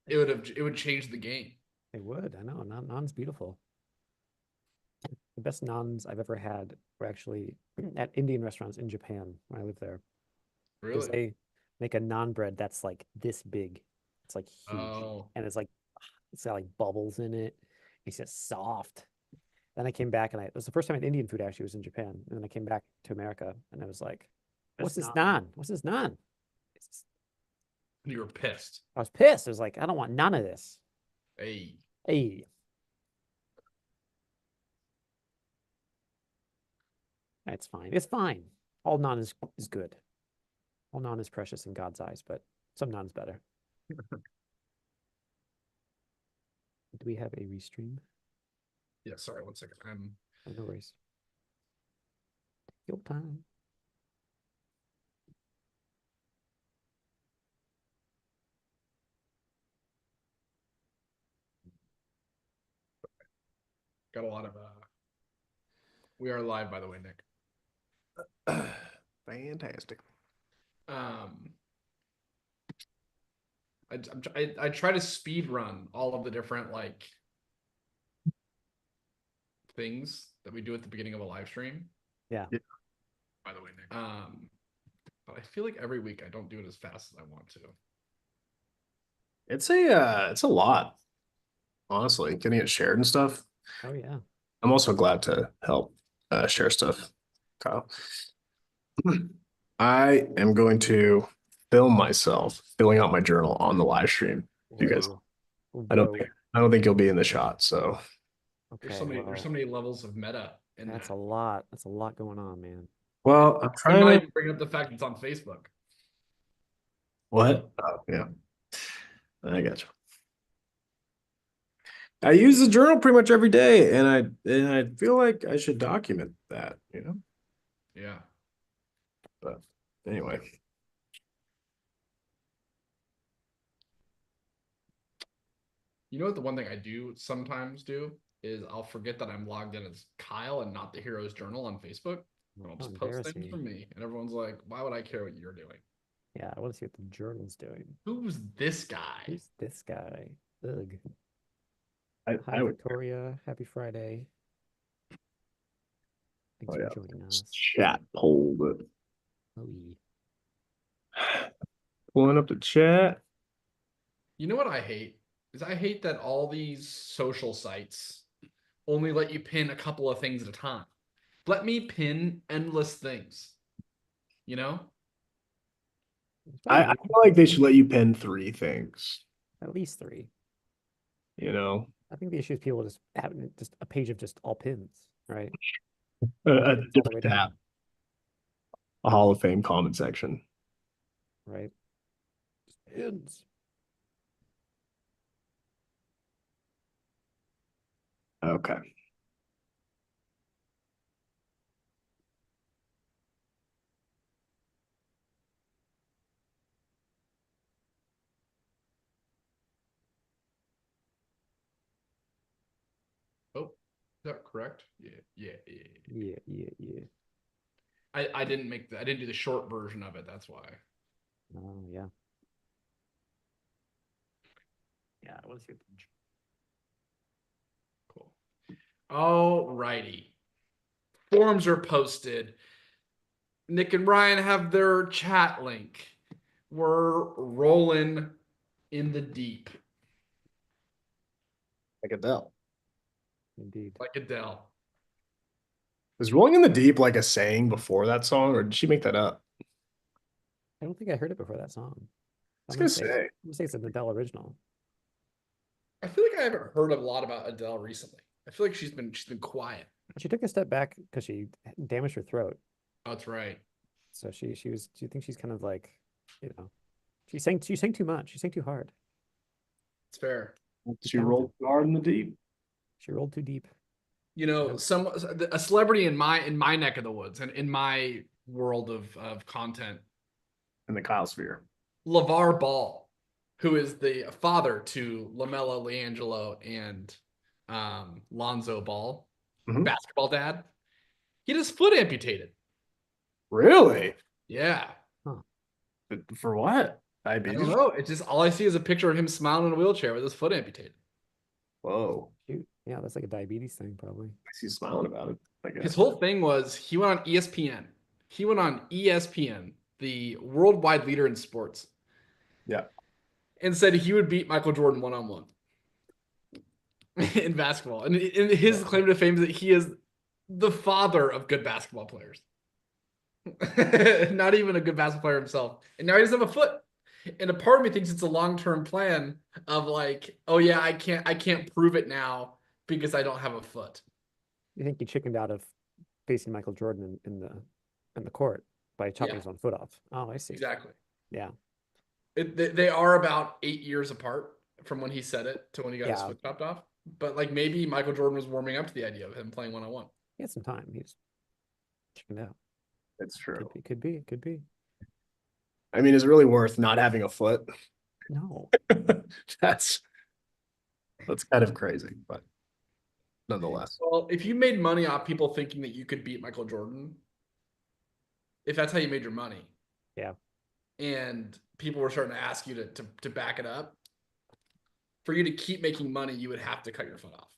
it would change the game. It would. I know. Naan's beautiful. The best naans I've ever had were actually at Indian restaurants in Japan when I lived there. Because Really? they make a naan bread that's like this big. It's like huge. Oh, And it's got like bubbles in it. It's just soft. Then I came back and it was the first time I had Indian food actually was in Japan. And then I came back to America and I was like, what's this naan? What's this naan? you were pissed. I was pissed. I was like, I don't want none of this. Hey, Hey, it's fine. It's fine. All naan is good. All naan is precious in God's eyes, but some naan's better. Do we have a restream? yeah. Sorry, 1 second. Oh, no worries. Your time. Got a lot of. We are live, by the way, Nick. Fantastic. Um, I try to speed run all of the different like things that we do at the beginning of a live stream. Yeah. By the way, Nick. But I feel like every week I don't do it as fast as I want to. It's a lot, honestly, getting it shared and stuff. Oh yeah. I'm also glad to help share stuff, Kyle. I am going to film myself filling out my journal on the live stream. You guys, Whoa. I don't think you'll be in the shot, so Okay, There's so many levels of meta in that's that. a lot. That's a lot going on, man. well, I'm I'm trying not to even bringing up the fact it's on Facebook. what? Oh, yeah. I got you. I use the journal pretty much every day, and I feel like I should document that, you know? Yeah. But anyway. You know what the one thing I do sometimes do is I'll forget that I'm logged in as Kyle and not the Heroes Journal on Facebook. And I'll How just post things embarrassing. from me. And everyone's like, why would I care what you're doing? Yeah, I want to see what the journal's doing. Who's this guy? Who's this guy? Ugh. I Hi, would Victoria. Happy Friday. Thanks Oh, for yeah. joining us. chat poll, but Oh, yeah. pulling up the chat. You know what I hate? Is I hate that all these social sites only let you pin a couple of things at a time. Let me pin endless things. You know? I feel like they should let you pin 3 things, At least 3. you know? I think the issue is people just having just a page of just all pins, right? A All the way different down, tab, a Hall of Fame comment section. right? Just pins. Okay. Oh, is that correct? Yeah. Yeah. I didn't do the short version of it, that's why. Oh, yeah. Yeah, I want to see what the Cool. All righty. Forms are posted. Nick and Ryan have their chat link. We're rolling in the deep. Like Adele. Indeed. Like Adele. Was Rolling in the Deep like a saying before that song, or did she make that up? I don't think I heard it before that song. I was gonna say. I'm gonna say it's an Adele original. I feel like I haven't heard a lot about Adele recently. I feel like she's been quiet. She took a step back because she damaged her throat. Oh, that's right. So she thinks she's kind of like, you know, she sang too much. She sang too hard. It's fair. She rolled hard in the deep. She rolled too deep. You know, a celebrity in my neck of the woods and in my world of content, In the Kyle sphere. LeVar Ball, who is the father to Lamelo Leangelo and Lonzo Ball, basketball dad. He had his foot amputated. Really? Yeah. Huh. For what? I Diabetes? don't know. It's just all I see is a picture of him smiling in a wheelchair with his foot amputated. Whoa. Shoot. Yeah, that's like a diabetes thing, probably. He's smiling about it, I His guess. whole thing was he went on ESPN. He went on ESPN, the worldwide leader in sports, Yeah. and said he would beat Michael Jordan one-on-one in basketball. And his claim to fame is that he is the father of good basketball players. Not even a good basketball player himself. And now he doesn't have a foot. And a part of me thinks it's a long-term plan of like, oh yeah, I can't prove it now because I don't have a foot. You think he chickened out of facing Michael Jordan in the court by chopping Yeah. his own foot off? Oh, I see. Exactly. Yeah. They are about 8 years apart from when he said it to when he got his Yeah. foot chopped off. But like maybe Michael Jordan was warming up to the idea of him playing one-on-one. He had some time. He was chickened out. It's true. Could be. I mean, is it really worth not having a foot? No. That's kind of crazy, but nonetheless. Well, if you made money off people thinking that you could beat Michael Jordan, if that's how you made your money, Yeah. and people were starting to ask you to back it up, for you to keep making money, you would have to cut your foot off.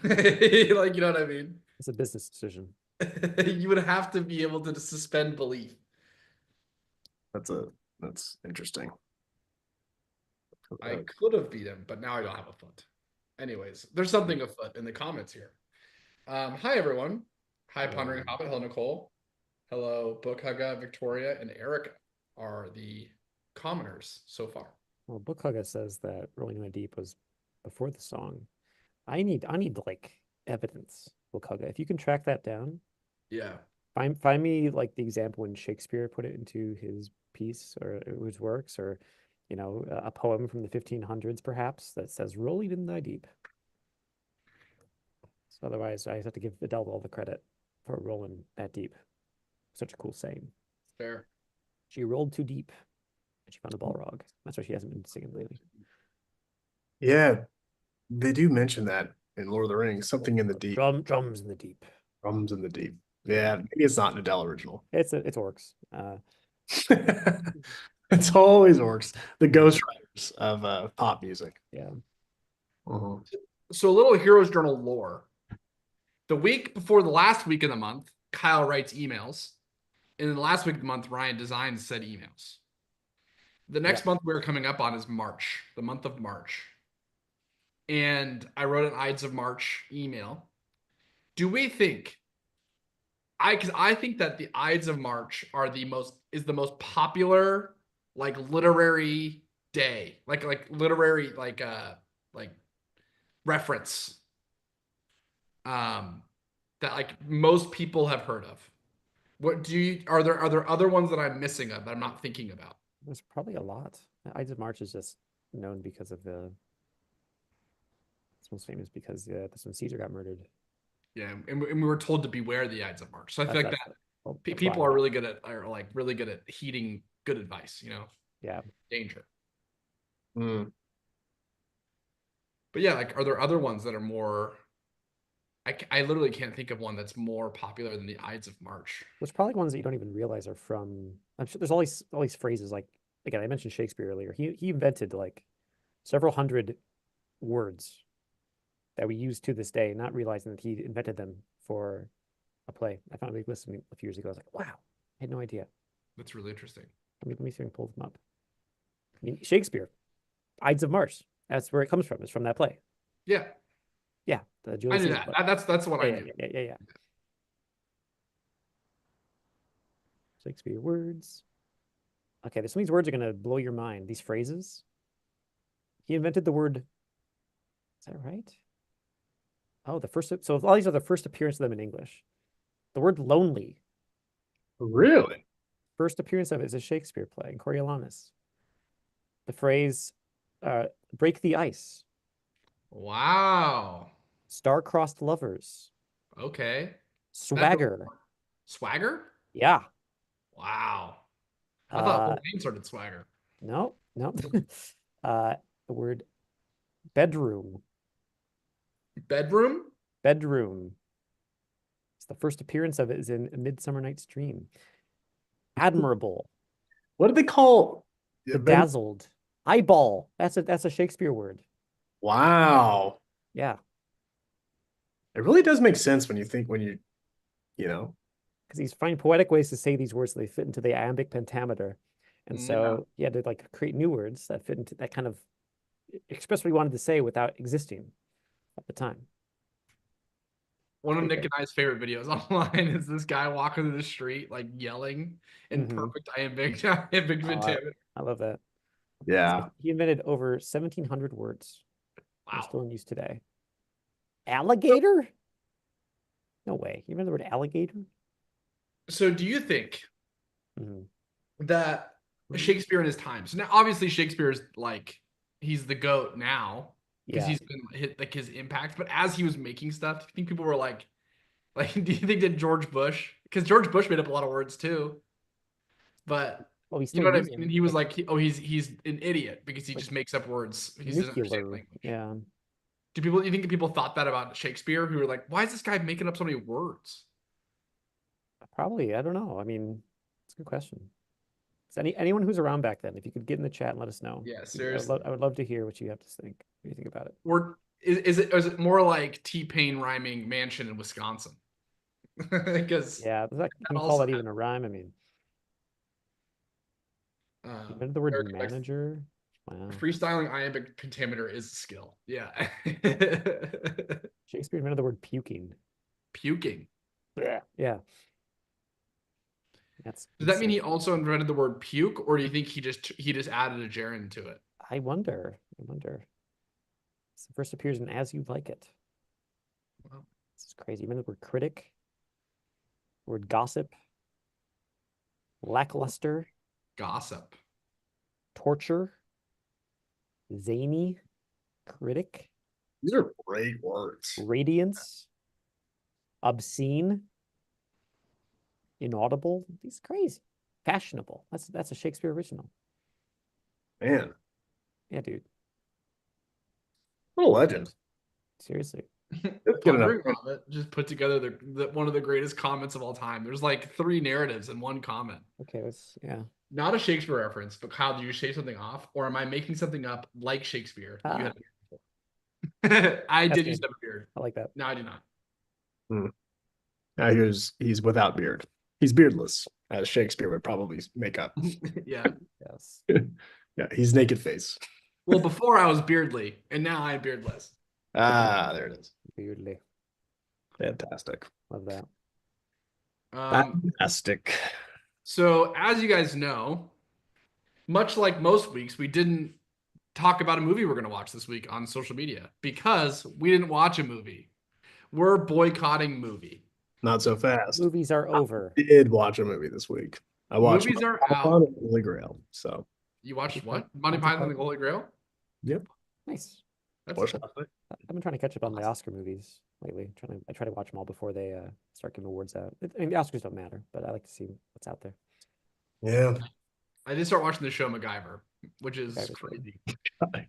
Like, you know what I mean? It's a business decision. You would have to be able to suspend belief. That's interesting. I could have beat him, but now I don't have a foot. Anyways, there's something afoot in the comments here. Hi everyone. Hi Pondering Hobbit. Hello Nicole. Hello Book Hugga, Victoria, and Erica are the commoners so far. Well, Book Hugga says that Rolling in the Deep was before the song. I need like evidence, Book Hugga. If you can track that down, Yeah. find me like the example when Shakespeare put it into his piece or his works, or a poem from the 1500s perhaps that says "Rolling in the Deep." So otherwise, I have to give Adele all the credit for rolling that deep. Such a cool saying. Fair. She rolled too deep, and she found a Balrog. That's why she hasn't been singing lately. Yeah, they do mention that in Lord of the Rings, something in the deep. Drums in the deep. Drums in the deep. Yeah, maybe it's not an Adele original. It's orcs. It's always orcs, the ghostwriters of pop music. Yeah. Uh-huh. So a little Heroes Journal lore. The week before the last week of the month, Kyle writes emails. And then the last week of the month, Ryan designs said emails. The next month we're coming up on is March, the month of March. And I wrote an Ides of March email. Do we think, because I think that the Ides of March is the most popular like literary day, like literary like reference that like most people have heard of. Are there other ones that I'm missing of that I'm not thinking about? There's probably a lot. Ides of March is just known because of it's most famous because that's when Caesar got murdered. Yeah, and we were told to beware the Ides of March. So I feel like that people why. are really good at heeding good advice, Yeah. danger. Mm. But yeah, like, are there other ones that are more? I literally can't think of one that's more popular than the Ides of March. There's probably ones that you don't even realize are from. I'm sure there's all these phrases. Like again, I mentioned Shakespeare earlier. He invented like several hundred words that we use to this day, not realizing that he invented them for a play. I found a big list a few years ago. I was like, wow, I had no idea. That's really interesting. Let me see if I can pull them up. I mean, Shakespeare, Ides of March. That's where it comes from. It's from that play. Yeah, Yeah, the I Julius knew Caesar that. play. That's what I Yeah, knew. yeah. Shakespeare words. Okay, some of these words are gonna blow your mind. These phrases. He invented the word. Is that right? Oh, so all these are the first appearance of them in English. The word lonely. Really? First appearance of it is a Shakespeare play in Coriolanus. The phrase break the ice. Wow. Star-crossed lovers. Okay. Swagger. Swagger? Yeah. Wow. I thought Lil Wayne started swagger. No. The word bedroom. Bedroom? Bedroom. It's the first appearance of it is in A Midsummer Night's Dream. Admirable. What do they call Yeah, Ben- Bedazzled. Eyeball. That's a Shakespeare word. Wow. Yeah, It really does make sense when you think you know. because he's finding poetic ways to say these words so they fit into the iambic pentameter. And Yeah. so he had to like create new words that fit into that kind of express what he wanted to say without existing at the time. One of Pretty Nick good. and I's favorite videos online is this guy walking through the street, like yelling in Mhm. perfect iambic Oh, pentameter. I love that. Yeah. So he invented over 1,700 words. They're still Wow. in use today. Alligator? No way. You remember the word alligator? So do you think Mhm. that Shakespeare in his time? So now obviously Shakespeare is like he's the GOAT now because Yeah. he's been hit like his impact. But as he was making stuff, do you think people were like, do you think that George Bush? Because George Bush made up a lot of words too. But Well, we you still know what I use mean? them. And he was like, he's an idiot because he Like just makes up words. He doesn't understand nuclear. language. Yeah. You think people thought that about Shakespeare, who were like, why is this guy making up so many words? Probably. I don't know. I mean, it's a good question. Is anyone who's around back then, if you could get in the chat and let us know. Yeah, I would seriously. I would love to hear what you have to think. What do you think about it? Or is it more like T-Pain rhyming mansion in Wisconsin? Because Yeah, can you call also that even a rhyme? I mean, you invented the word Eric, like, manager. Wow. freestyling iambic pentameter is a skill. Yeah. Shakespeare invented the word puking. Puking. Yeah. That's Does that mean he insane. also invented the word puke, or do you think he just added a gerund to it? I wonder. It first appears in As You Like It. Wow. This is crazy. You remember the word critic? The word gossip? Lackluster? Gossip. Torture? Zany? Critic? These are great words. Radiance? Obscene? Inaudible? These are crazy. Fashionable. That's a Shakespeare original. Man, Yeah, dude. what a legend. Seriously. Let's get enough. Pondering Hobbit just put together the one of the greatest comments of all time. There's like 3 narratives in one comment. Okay, yeah. Not a Shakespeare reference, but Kyle, did you shave something off, or am I making something up like Shakespeare that you had a beard before? I That's did used good. to have a beard. I like that. No, I do not. Now he's without beard. He's beardless, as Shakespeare would probably make up. Yeah. Yes. Yeah, he's naked face. Well, before I was beardly, and now I'm beardless. Ah, there it is. Weirdly. Fantastic. Love that. Fantastic. So, as you guys know, much like most weeks, we didn't talk about a movie we're going to watch this week on social media because we didn't watch a movie. We're boycotting movie. Not so fast. Movies are over. I did watch a movie this week. I watched Movies are Python out. and Holy Grail. So You watched Monty what? Python- Monty Monty Python and Python. the Holy Grail? yep. Nice. That's Watched tough. it. I've been trying to catch up on the Oscar movies lately. I try to watch them all before they start giving awards out. I mean, the Oscars don't matter, but I like to see what's out there. Yeah. I did start watching the show MacGyver, which is MacGyver's crazy. God,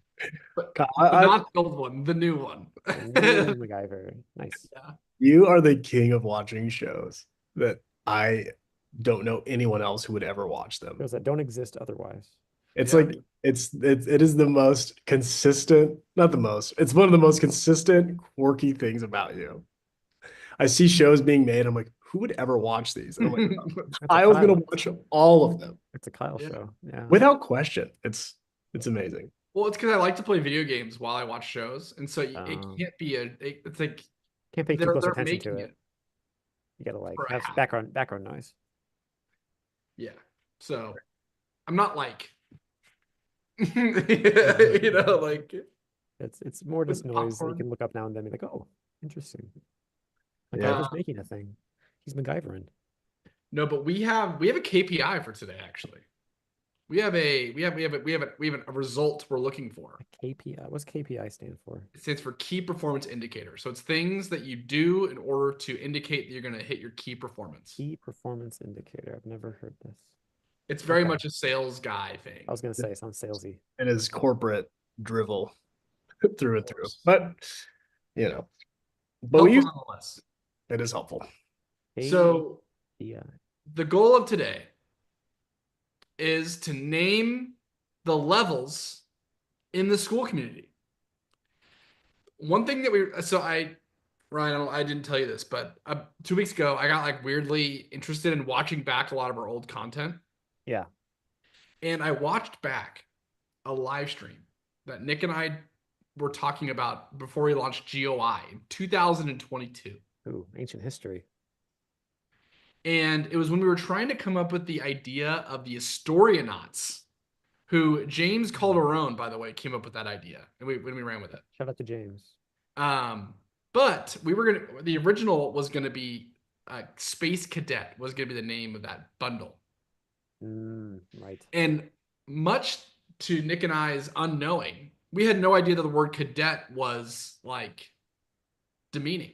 But I- not the old one, the new one. The new MacGyver. Nice. Yeah. you are the king of watching shows that I don't know anyone else who would ever watch them. Shows that don't exist otherwise. It's Yeah. like it is the most consistent, not the most, it's one of the most consistent, quirky things about you. I see shows being made, I'm like, who would ever watch these? And I'm like, That's a I was gonna Kyle. watch all of them It's a Kyle Yeah. show. Yeah. without question. It's amazing. Well, it's because I like to play video games while I watch shows, and so it Oh. can't be it's like Can't pay too they're close attention making to it. You gotta like for a have some half. background noise. Yeah. So I'm not like you know, like It's more With just noise that you popcorn. can look up now and then and be like, oh, interesting. Yeah. MacGyver's making a thing. He's MacGyvering. no, but we have a KPI for today, actually. We have a result we're looking for. A KPI. What's KPI stand for? It stands for key performance indicator. So it's things that you do in order to indicate that you're going to hit your key performance. Key performance indicator. I've never heard this. It's very Okay. much a sales guy thing. I was gonna say it sounds salesy. And his corporate drivel through and through. But you know, but we Helpful use nonetheless. it is helpful. So KPI. the goal of today is to name the levels in the school community. One thing that Ryan, I didn't tell you this, but 2 weeks ago, I got like weirdly interested in watching back a lot of our old content. Yeah. And I watched back a live stream that Nick and I were talking about before we launched GOI in 2022. Ooh, ancient history. And it was when we were trying to come up with the idea of the Historianauts, who James Calderon, by the way, came up with that idea. And we ran with it. Shout out to James. But the original was gonna be Space Cadet was gonna be the name of that bundle. Right. And much to Nick and I's unknowing, we had no idea that the word cadet was like demeaning.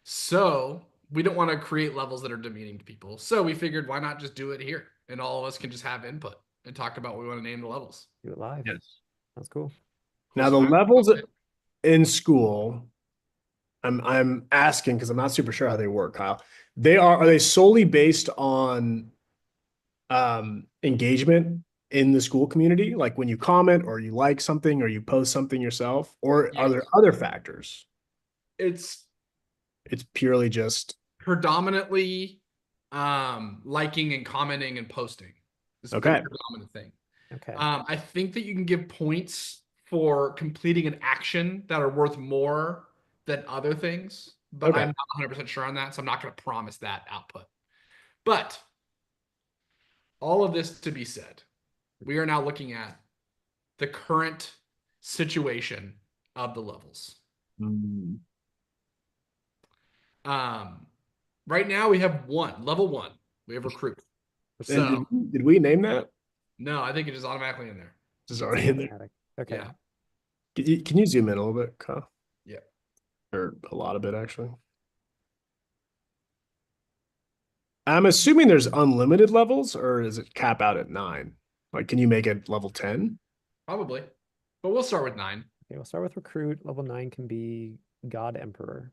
So we don't want to create levels that are demeaning to people. So we figured, why not just do it here? And all of us can just have input and talk about what we want to name the levels. Do it live. Yes. That's cool. Now the levels in school, I'm asking because I'm not super sure how they work, Kyle. Are they solely based on engagement in the school community, like when you comment or you like something or you post something yourself, or are there other factors? It's purely just predominantly liking and commenting and posting. It's okay. the predominant thing. Okay. I think that you can give points for completing an action that are worth more than other things, but I'm not 100% sure on that, so I'm not going to promise that output. But all of this to be said, we are now looking at the current situation of the levels. Right now we have level 1. We have recruit. So did we name that? No, I think it is automatically in there. It's already in there. Okay. Yeah. Can you zoom in a little bit, Kyle? Yeah. Or a lot of it, actually. I'm assuming there's unlimited levels, or does it cap out at 9? Like, can you make it level 10? Probably. But we'll start with 9. Okay, we'll start with recruit. Level 9 can be God Emperor.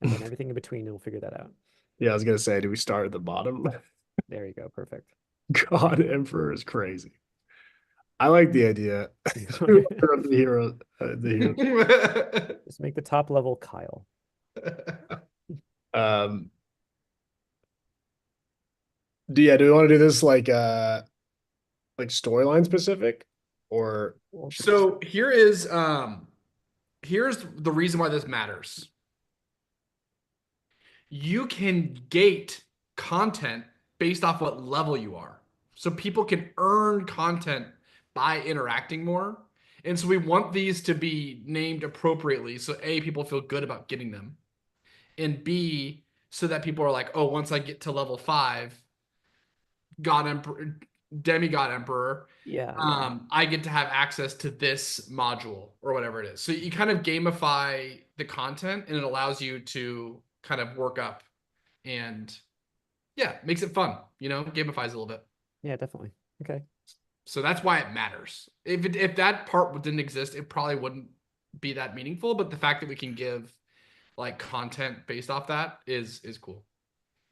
And then everything in between, we'll figure that out. Yeah, I was going to say, do we start at the bottom? There you go. Perfect. God Emperor is crazy. I like the idea. The hero. Just make the top level Kyle. Do we want to do this like storyline specific, or so here's the reason why this matters. You can gate content based off what level you are. So people can earn content by interacting more. And so we want these to be named appropriately. So A, people feel good about getting them. And B, so that people are like, oh, once I get to level 5, God Emperor, Demigod Emperor, I get to have access to this module or whatever it is. So you kind of gamify the content, and it allows you to kind of work up and makes it fun, gamifies a little bit. Yeah, definitely. Okay. So that's why it matters. If that part didn't exist, it probably wouldn't be that meaningful. But the fact that we can give like content based off that is cool.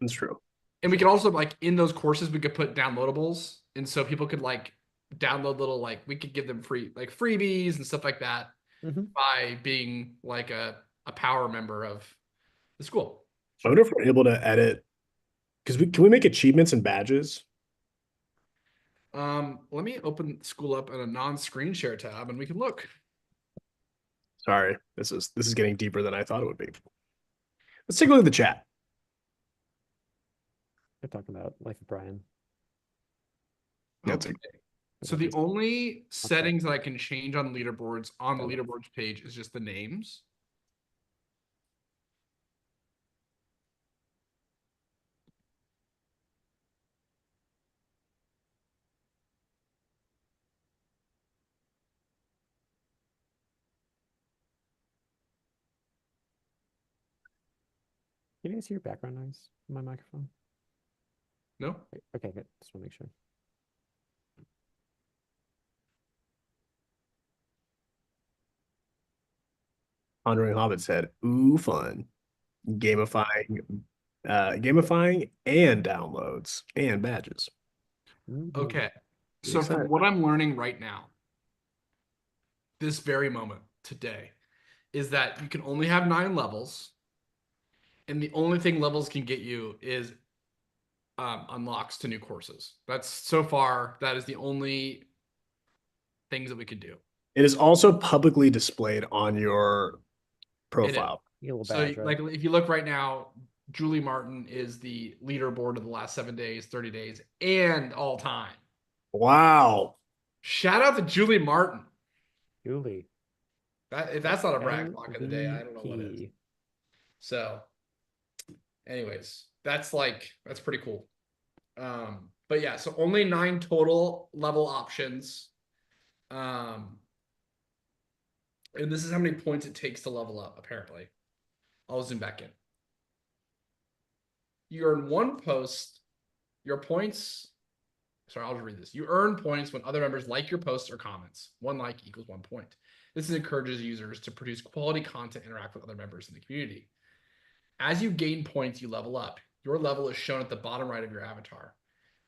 That's true. And we could also like in those courses we could put downloadables, and so people could like download little we could give them free like freebies and stuff like that by being like a power member of the school. I wonder if we're able to edit, because can we make achievements and badges? Let me open school up in a non-screen share tab and we can look. Sorry, this is getting deeper than I thought it would be. Let's take a look at the chat. They're talking about Life of Brian. Okay. So the only settings that I can change on leaderboards on the leaderboards page is just the names. Can you guys hear background noise on my microphone? No. Okay, good. Just want to make sure. Pondering Hobbit said, "Ooh, fun, gamifying and downloads and badges." Okay, So excited. from what I'm learning right now, this very moment today, is that you can only have 9 levels, and the only thing levels can get you is unlocks to new courses. That's so far that is the only things that we could do. It is also publicly displayed on your It is. profile. Your little So badge, right? like if you look right now, Julie Martin is the leaderboard of the last 7 days, 30 days, and all time. Wow. Shout out to Julie Martin. Julie. That if that's not a brag block of the day, I don't know what is. MVP. So, anyways, that's pretty cool. But yeah, so only 9 total level options. And this is how many points it takes to level up, apparently. I'll zoom back in. You earn 1 post. Your points. Sorry, I'll just read this. You earn points when other members like your posts or comments. 1 like equals 1 point. This encourages users to produce quality content, interact with other members in the community. As you gain points, you level up. Your level is shown at the bottom right of your avatar.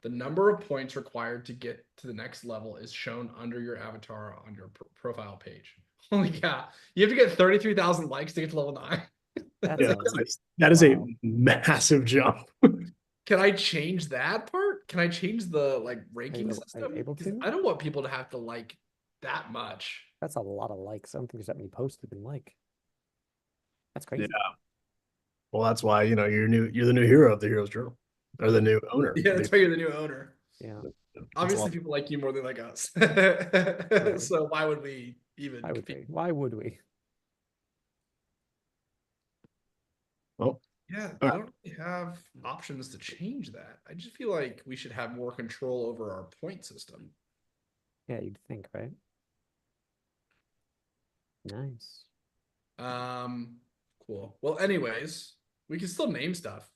The number of points required to get to the next level is shown under your avatar on your profile page. Holy cow. You have to get 33,000 likes to get to level 9. That's Yeah, a, that is a wow. massive jump. Can I change that part? Can I change the ranking Are you system? able 'Cause to? I don't want people to have to like that much. That's a lot of likes. I don't think there's that many posts that been like. That's crazy. Yeah. Well, that's why, you're the new hero of the Heroes Journal, or the new owner. Yeah, that's why you're the new owner. Yeah. Obviously, people like you more than like us. So why would we even Why would compete? we? Why would we? Well, Yeah, All I don't really have options to change that. I just feel like we should have more control over our point system. Yeah, you'd think, right? Nice. Cool. Well, anyways, we can still name stuff.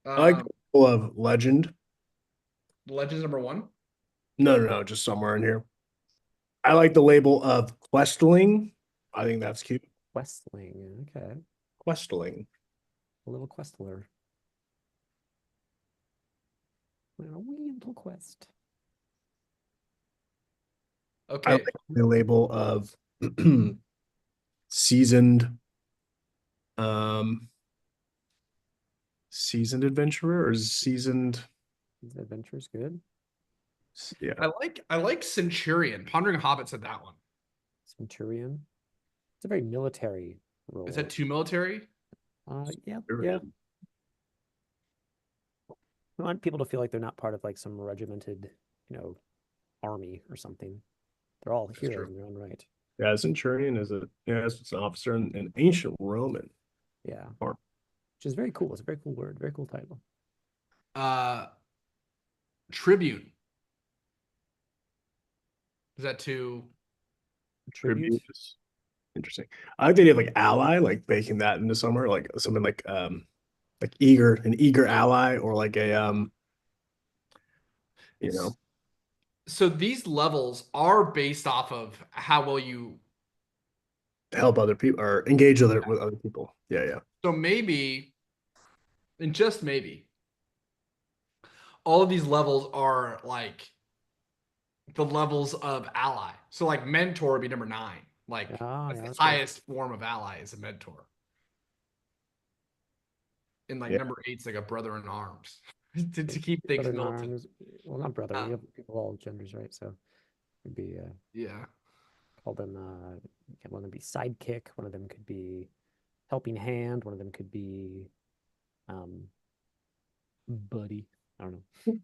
I like the label of legend. Legends #1. No, just somewhere in here. I like the label of questling. I think that's cute. Questling. Okay. Questling. A little questler. A wee little quest. I Okay. like the label of seasoned seasoned adventurer or seasoned. Is adventure's good. Yeah. I like Centurion. Pondering Hobbit said that one. Centurion. It's a very military role. Is that too military? Yeah, Sure. yeah. I want people to feel like they're not part of like some regimented, army or something. They're all That's heroes true. in their own right. Yeah, Centurion is it's an officer in ancient Roman. Yeah. Army. Which is very cool. It's a very cool word, very cool title. Tribune. Is that too? Tribute. is interesting. I like the idea of like ally, like baking that into somewhere, like something like an eager ally, or like a So these levels are based off of how well you. help other people or engage with other people. Yeah. So maybe, and just maybe, all of these levels are like the levels of ally. So like mentor would be #9. Like Ah, that's yeah, the that's good. highest form of ally is a mentor. And like Yeah. #8's like a brother in arms to keep things Brother in militant. arms. Well, not brother. Uh, We have people of all genders, right? So it'd be Yeah. call them one of them be sidekick, one of them could be helping hand, one of them could be buddy. I don't know.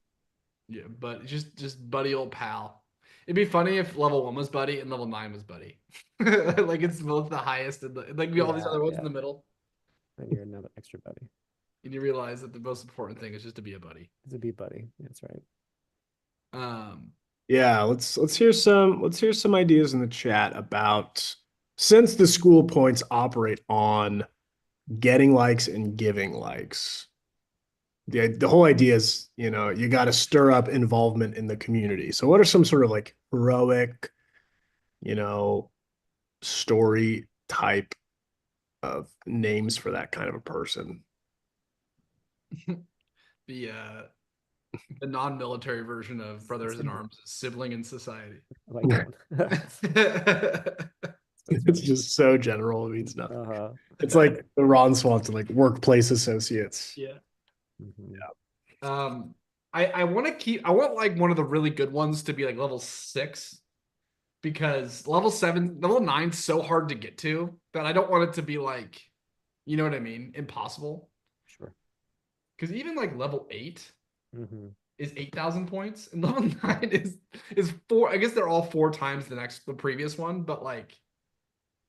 Yeah, but just buddy old pal. It'd be funny if level 1 was buddy and level 9 was buddy. Like it's both the highest and all these Yeah, other ones yeah. in the middle. And you're another extra buddy. And you realize that the most important thing is just to be a buddy. It's a be buddy. That's right. Yeah, let's hear some ideas in the chat about, since the school points operate on getting likes and giving likes. The whole idea is, you got to stir up involvement in the community. So what are some sort of like heroic, story type of names for that kind of a person? the The non-military version of Brothers in Arms is Sibling in Society. I like that one. It's just so general. It means nothing. Uh-huh. It's like the Ron Swanson, like workplace associates. Yeah. Mhm. I want to keep. I want like one of the really good ones to be like level 6, because level 9's so hard to get to that I don't want it to be like, you know what I mean, impossible. Sure. Because even like level 8 hmm is 8,000 points, and level 9 is 4. I guess they're all 4 times the previous one, but like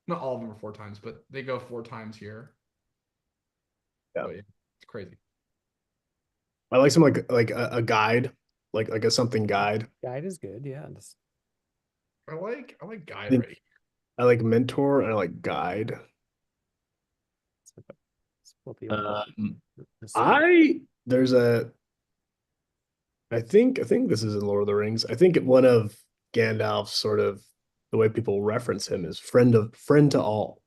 not all of them are 4 times, but they go 4 times here. Yeah. But yeah, it's crazy. I like some like a guide, like a something guide. Guide is good. Yeah. Just, I like guide think- rate. I like mentor and I like guide. we'll be able to Um, see. there's a I think this is in Lord of the Rings. I think one of Gandalf's sort of the way people reference him is friend to all,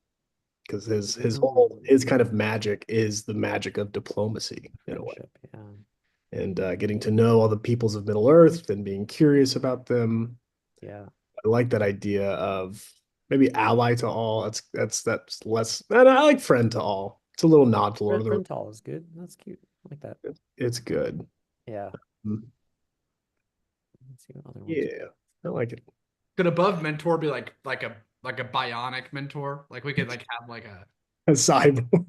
because his kind of magic is the magic of diplomacy in a way, Friendship, yeah. and getting to know all the peoples of Middle Earth and being curious about them. Yeah. I like that idea of maybe ally to all. That's less. And I like friend to all. It's a little nod to Lord of the Rings. Tall is good. That's cute. I like that. It's good. Yeah. Mm. Let's see what other ones. Yeah, I like it. Could above mentor be like a bionic mentor? Like we could like have like A cyborg,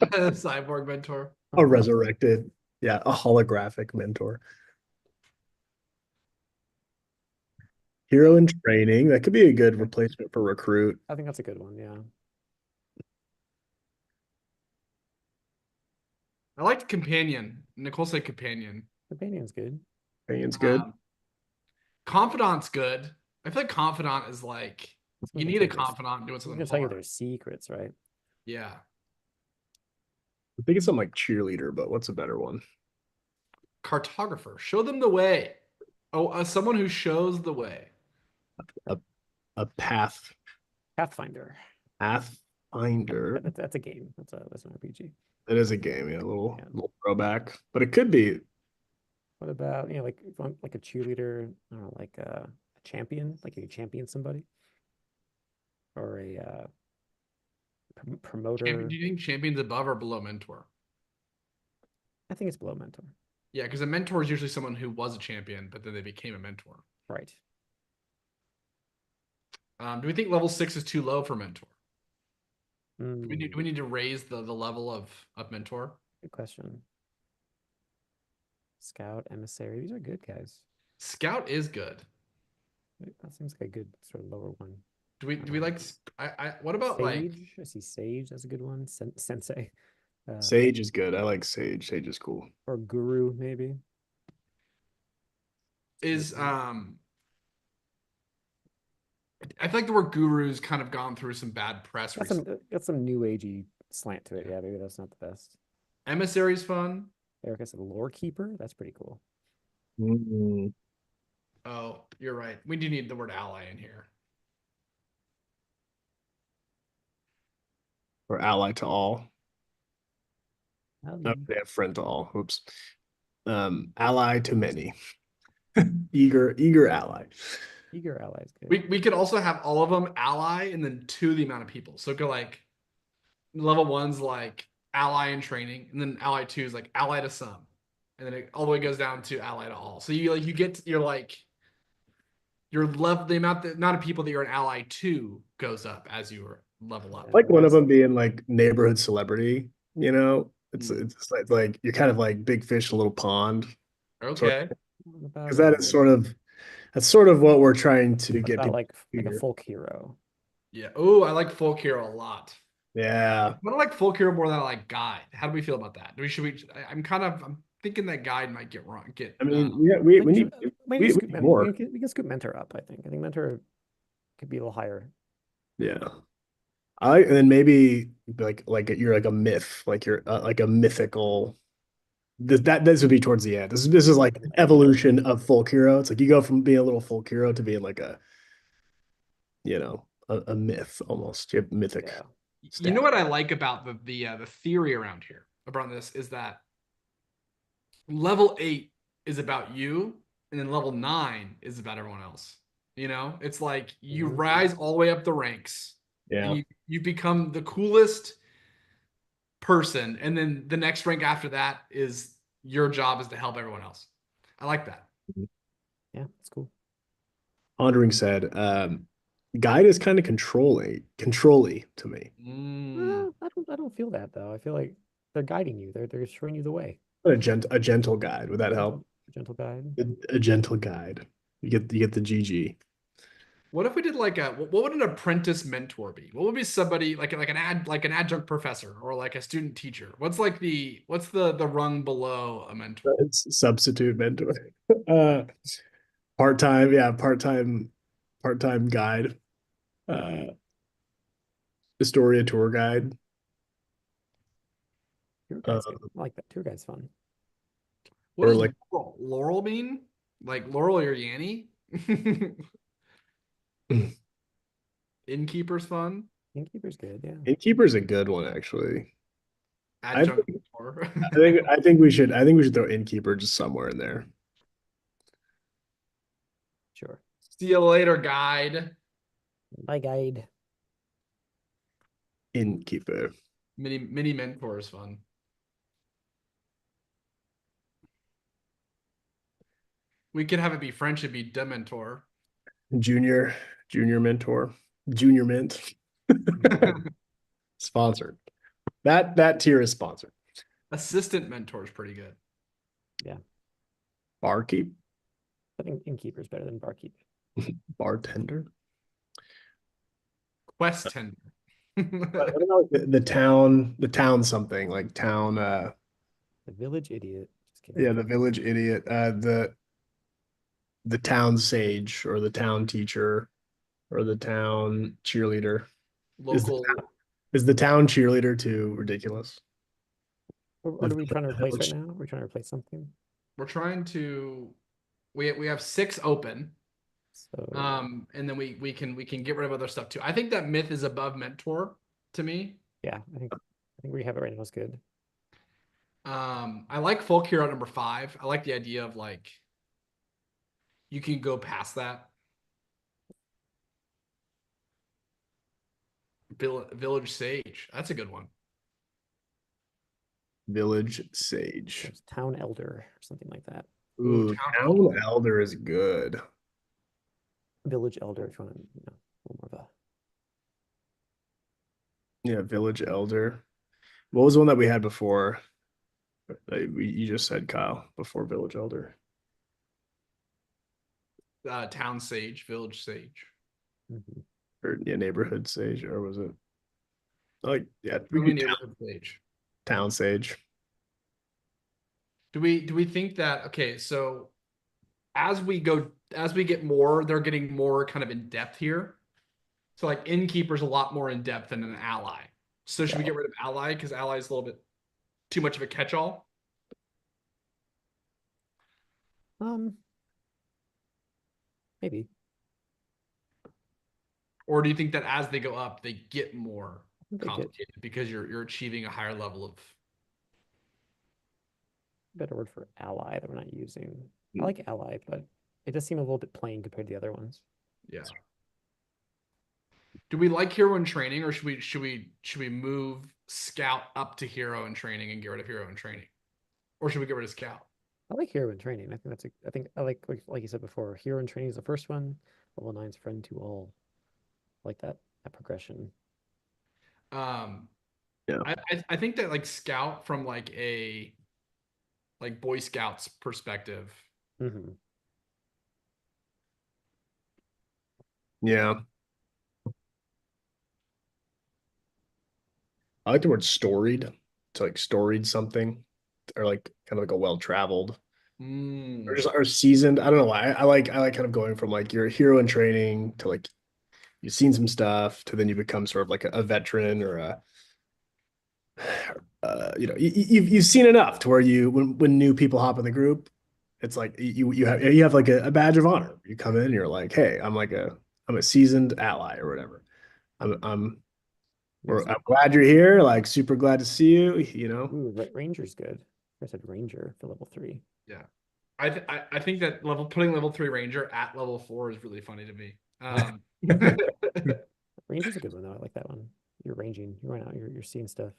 a cyborg mentor. a resurrected, yeah, a holographic mentor. Hero in training. That could be a good replacement for recruit. I think that's a good one. Yeah. I liked companion. Nicole said companion. Companion's good. Companion's good. Confidant's good. I feel like confidant is like you need a confidant doing I'm something gonna tell you hard. their secrets, right? Yeah. I think it's something like cheerleader, but what's a better one? Cartographer. Show them the way. Oh, someone who shows the way. A pathfinder. Pathfinder. That's a game. That's an RPG. It is a game, yeah, a little throwback, but it could be. What about, like if you want like a cheerleader, I don't know, like a champion, like you champion somebody, or a promoter. Do you think champion's above or below mentor? I think it's below mentor. Yeah, because a mentor is usually someone who was a champion, but then they became a mentor. Right. Do we think level 6 is too low for mentor? Mm, Do we need to raise the level of mentor? good question. Scout, emissary, these are good guys. Scout is good. That seems like a good sort of lower one. Do we like what about like Sage? I see Sage. That's a good one. Sensei. Sage is good. I like Sage. Sage is cool. Or Guru, maybe. is I feel like the word guru's kind of gone through some bad press recently. Got some new agey slant to it. Yeah, maybe that's not the best. Emissary's fun. Erica said Lore Keeper. That's pretty cool. Mm. Oh, you're right. We do need the word ally in here. Or ally to all. Oh, No, they have friend to all. Oops. Ally to many. eager ally. Eager allies. Good. We could also have all of them ally and then to the amount of people. So go like level 1's like ally in training, and then ally 2 is like ally to some, and then it all the way goes down to ally to all. So you get the amount of people that you're an ally to goes up as you level up. Like one of them being like neighborhood celebrity, it's like you're kind of like big fish in a little pond. Okay. Because that's sort of what we're trying to get people like a folk hero. Yeah. Oh, I like folk hero a lot. Yeah. I like folk hero more than I like guide. How do we feel about that? I'm thinking that guide might get wrong. We need more. We can scoop mentor up, I think. I think mentor could be a little higher. Yeah. And then maybe like you're like a myth, like you're like a mythical. This would be towards the end. This is like an evolution of folk hero. It's like you go from being a little folk hero to being like a myth almost. You have mythic. Yeah. You know what I like about the theory around here around this is that level 8 is about you, and then level 9 is about everyone else. It's like you Mhm. rise all the way up the ranks, and Yeah. you become the coolest person, and then the next rank after that is your job is to help everyone else. I like that. Yeah, that's cool. Pondering said, guide is kind of controlly to me. I don't feel that though. I feel like they're guiding you. They're showing you the way. A gentle guide. Would that help? Gentle guide. A gentle guide. You get the GG. What if we did like what would an apprentice mentor be? What would be somebody like an adjunct professor or like a student teacher? What's the rung below a mentor? It's substitute mentor. Uh, part-time, yeah, part-time guide. Uh, Historia tour guide. Tour Uh, guide's good. I like that. Tour guide's fun. What or does like Laurel mean? Like Laurel or Yanny? Innkeeper's fun. Innkeeper's good. Yeah. Innkeeper's a good one, actually. I think Adjunct mentor. I think we should throw Innkeeper just somewhere in there. Sure. See you later, guide. My guide. Innkeeper. Mini mentor is fun. We could have it be French, it'd be Dementor. Junior, junior mentor. Junior mint. Sponsored. That tier is sponsored. Assistant mentor is pretty good. Yeah. Barkeep. I think innkeeper's better than barkeep. Bartender. Quest tender. What about the town something like town The village idiot. Just kidding. yeah, the village idiot, the town sage or the town teacher or the town cheerleader. Local. Is the town cheerleader too ridiculous? What are we trying to replace right now? We're trying to replace something. We're trying to we have 6 open. So And then we can get rid of other stuff too. I think that myth is above mentor to me. yeah, I think we have it right now. It's good. I like folk hero at number 5. I like the idea of like you can go past that. Village Sage. That's a good one. Village sage. There's town elder or something like that. Ooh, Town town elder is good. Village elder, if you want to, a little more of Yeah, village elder. What was the one that we had before? You just said, Kyle, before village elder. Town Sage, Village Sage. Mhm. Or yeah, neighborhood sage, or was it like yeah, we Maybe could neighborhood sage. town sage. Do we think that okay, so as we get more, they're getting more kind of in depth here. So like innkeeper's a lot more in depth than an ally. So should we get rid of ally because ally is a little bit too much of a catch-all? Maybe. Or do you think that as they go up, they get more They get complicated because you're achieving a higher level of better word for ally that we're not using. I like ally, but it does seem a little bit plain compared to the other ones. yeah. Do we like hero in training, or should we move scout up to hero in training and get rid of hero in training? Or should we get rid of scout? I like hero in training. I think I like you said before, hero in training is the first one. Level 9's friend to all. I like that progression. Yeah. I think that like scout from like a like Boy Scouts perspective. Mm-hmm. Yeah. I like the word storied. To like storied something, or like kind of like a well-traveled, or just or seasoned. I don't know why. I like kind of going from like you're a hero in training to like you've seen some stuff to then you become sort of like a veteran or a you've seen enough to where when new people hop in the group, it's like you have like a badge of honor. You come in, you're like, hey, I'm a seasoned ally or whatever. I'm glad you're here. Like super glad to see you. Ooh, Ranger's good. I said Ranger for level 3. Yeah. I think that putting level 3 ranger at level 4 is really funny to me. Ranger's a good one though. I like that one. You're ranging. You're going out. You're seeing stuff.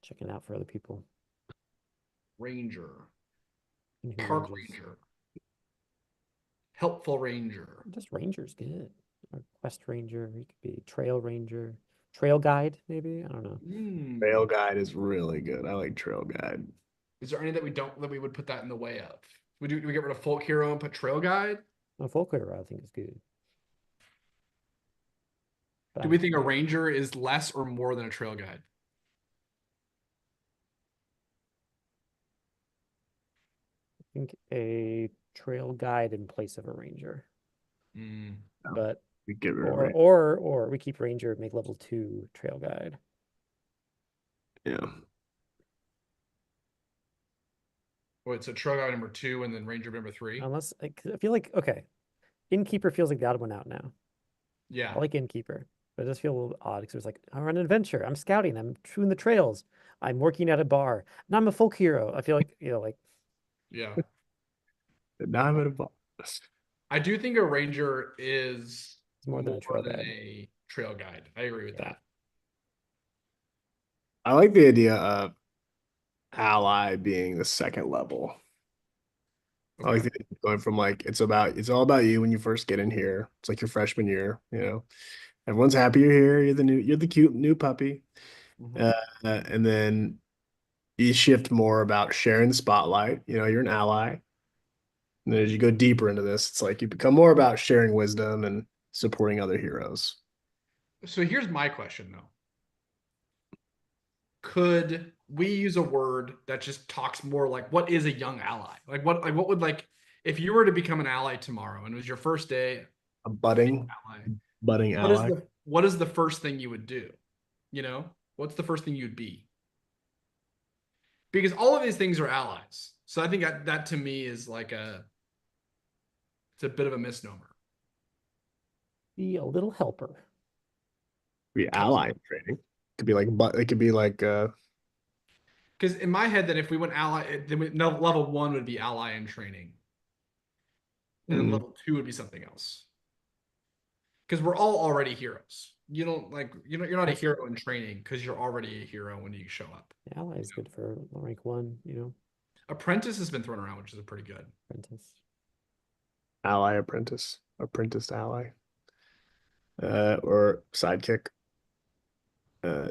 Checking out for other people. Ranger, And who park ranges. ranger, helpful ranger. Just ranger's good. Or quest ranger. You could be trail ranger. Trail guide, maybe. I don't know. Trail guide is really good. I like trail guide. Is there any that we would put that in the way of? Do we get rid of folk hero and put trail guide? A folk hero, I think, is good. But Do we think a ranger is less or more than a trail guide? I think a trail guide in place of a ranger. But We get rid of or we keep ranger, make level 2 trail guide. yeah. Wait, so trail guide number 2 and then ranger number 3? Unless I feel like okay, innkeeper feels like the odd one out now. Yeah. I like innkeeper, but it does feel a little odd because it's like I'm on an adventure, I'm scouting, I'm chewing the trails, I'm working at a bar, and I'm a folk hero. I feel like like Yeah. Now I'm at a boss. I do think a ranger is it's more than a trail guide. Trail guide. I agree with Yeah. that. I like the idea of ally being the second level. I like Okay. the going from like it's all about you when you first get in here. It's like your freshman year, Everyone's happy you're here. You're the cute new puppy. Mhm. And then you shift more about sharing the spotlight. You're an ally. And then as you go deeper into this, it's like you become more about sharing wisdom and supporting other heroes. So here's my question though. Could we use a word that just talks more like what is a young ally? What would if you were to become an ally tomorrow and it was your first day A budding ally, ally. what is the first thing you would do? What's the first thing you'd be? Because all of these things are allies. So I think that to me is it's a bit of a misnomer. Be a little helper. Be ally training. It could be like Because in my head, then if we went ally, then level 1 would be ally in training, and then level 2 would be something else. Because we're all already heroes. You don't you're not a hero in training because you're already a hero when you show up. Ally is good for rank 1, Apprentice has been thrown around, which is pretty good. apprentice. ally apprentice, apprenticed ally, or sidekick,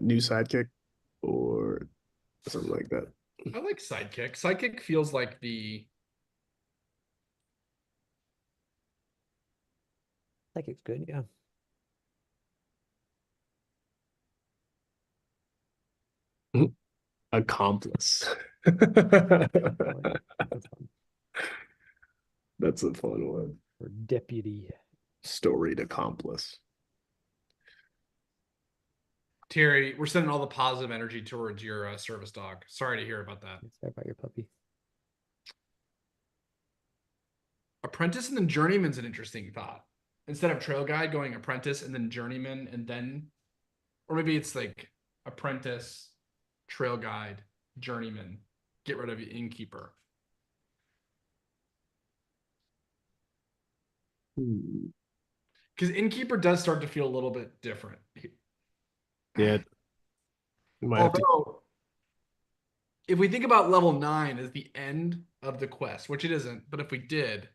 new sidekick, or something like that. I like sidekick. Sidekick feels like the Psychic's good, yeah. Accomplice. That's fun. That's a fun one. Or deputy. Storied accomplice. Terry. We're sending all the positive energy towards your service dog. Sorry to hear about that. Sorry about your puppy. Apprentice and then journeyman's an interesting thought. Instead of trail guide, going apprentice and then journeyman and then, or maybe it's like apprentice, trail guide, journeyman. Get rid of your innkeeper. Because innkeeper does start to feel a little bit different. Yeah. Although, if we think about level 9 as the end of the quest, which it isn't, but if we did,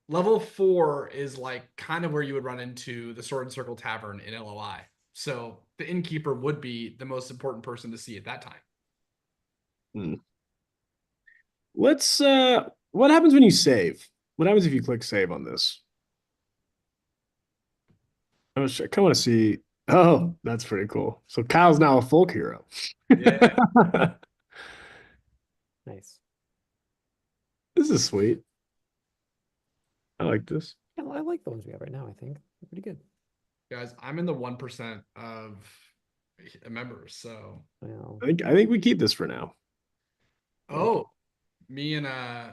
level 4 is kind of where you would run into the Sword and Circle Tavern in LOI. So the innkeeper would be the most important person to see at that time. Let's what happens when you save? What happens if you click save on this? I kind of want to see. Oh, that's pretty cool. So Kyle's now a folk hero. Yeah. Nice. This is sweet. I like this. Yeah, I like the ones we have right now, I think. They're pretty good. Guys, I'm in the 1% of members, so Well, I think we keep this for now. oh, me and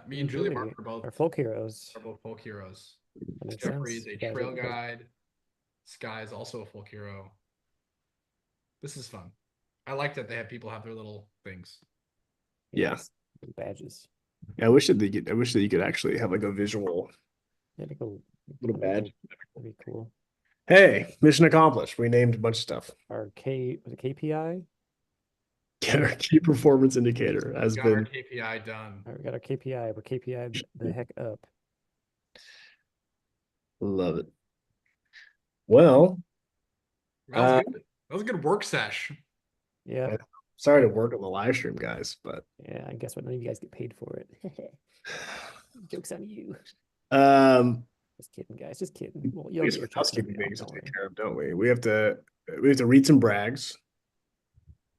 Julia Julie Mark are both are folk heroes. folk heroes. That makes Jeffrey sense. is a You guys trail are- guide. Sky is also a folk hero. This is fun. I like that they have people have their little things. Yeah. Yes, badges. Yeah, I wish that you could actually have like a visual Yeah, to go. little badge. That'd be cool. Hey, mission accomplished. We named a bunch of stuff. Our was it KPI? Our key performance indicator has Got our been KPI done. All right, we got our KPI. We're KPI the heck up. love it. Well, That was uh, good. That was a good work sesh. Yeah. sorry to work on the live stream, guys, but Yeah. And guess what? None of you guys get paid for it. Joke's on you. um, Just kidding, guys. Just kidding. Well, I you'll guess get your what else checks can we in the mail, things to don't take worry. care of, don't we? We have to read some brags.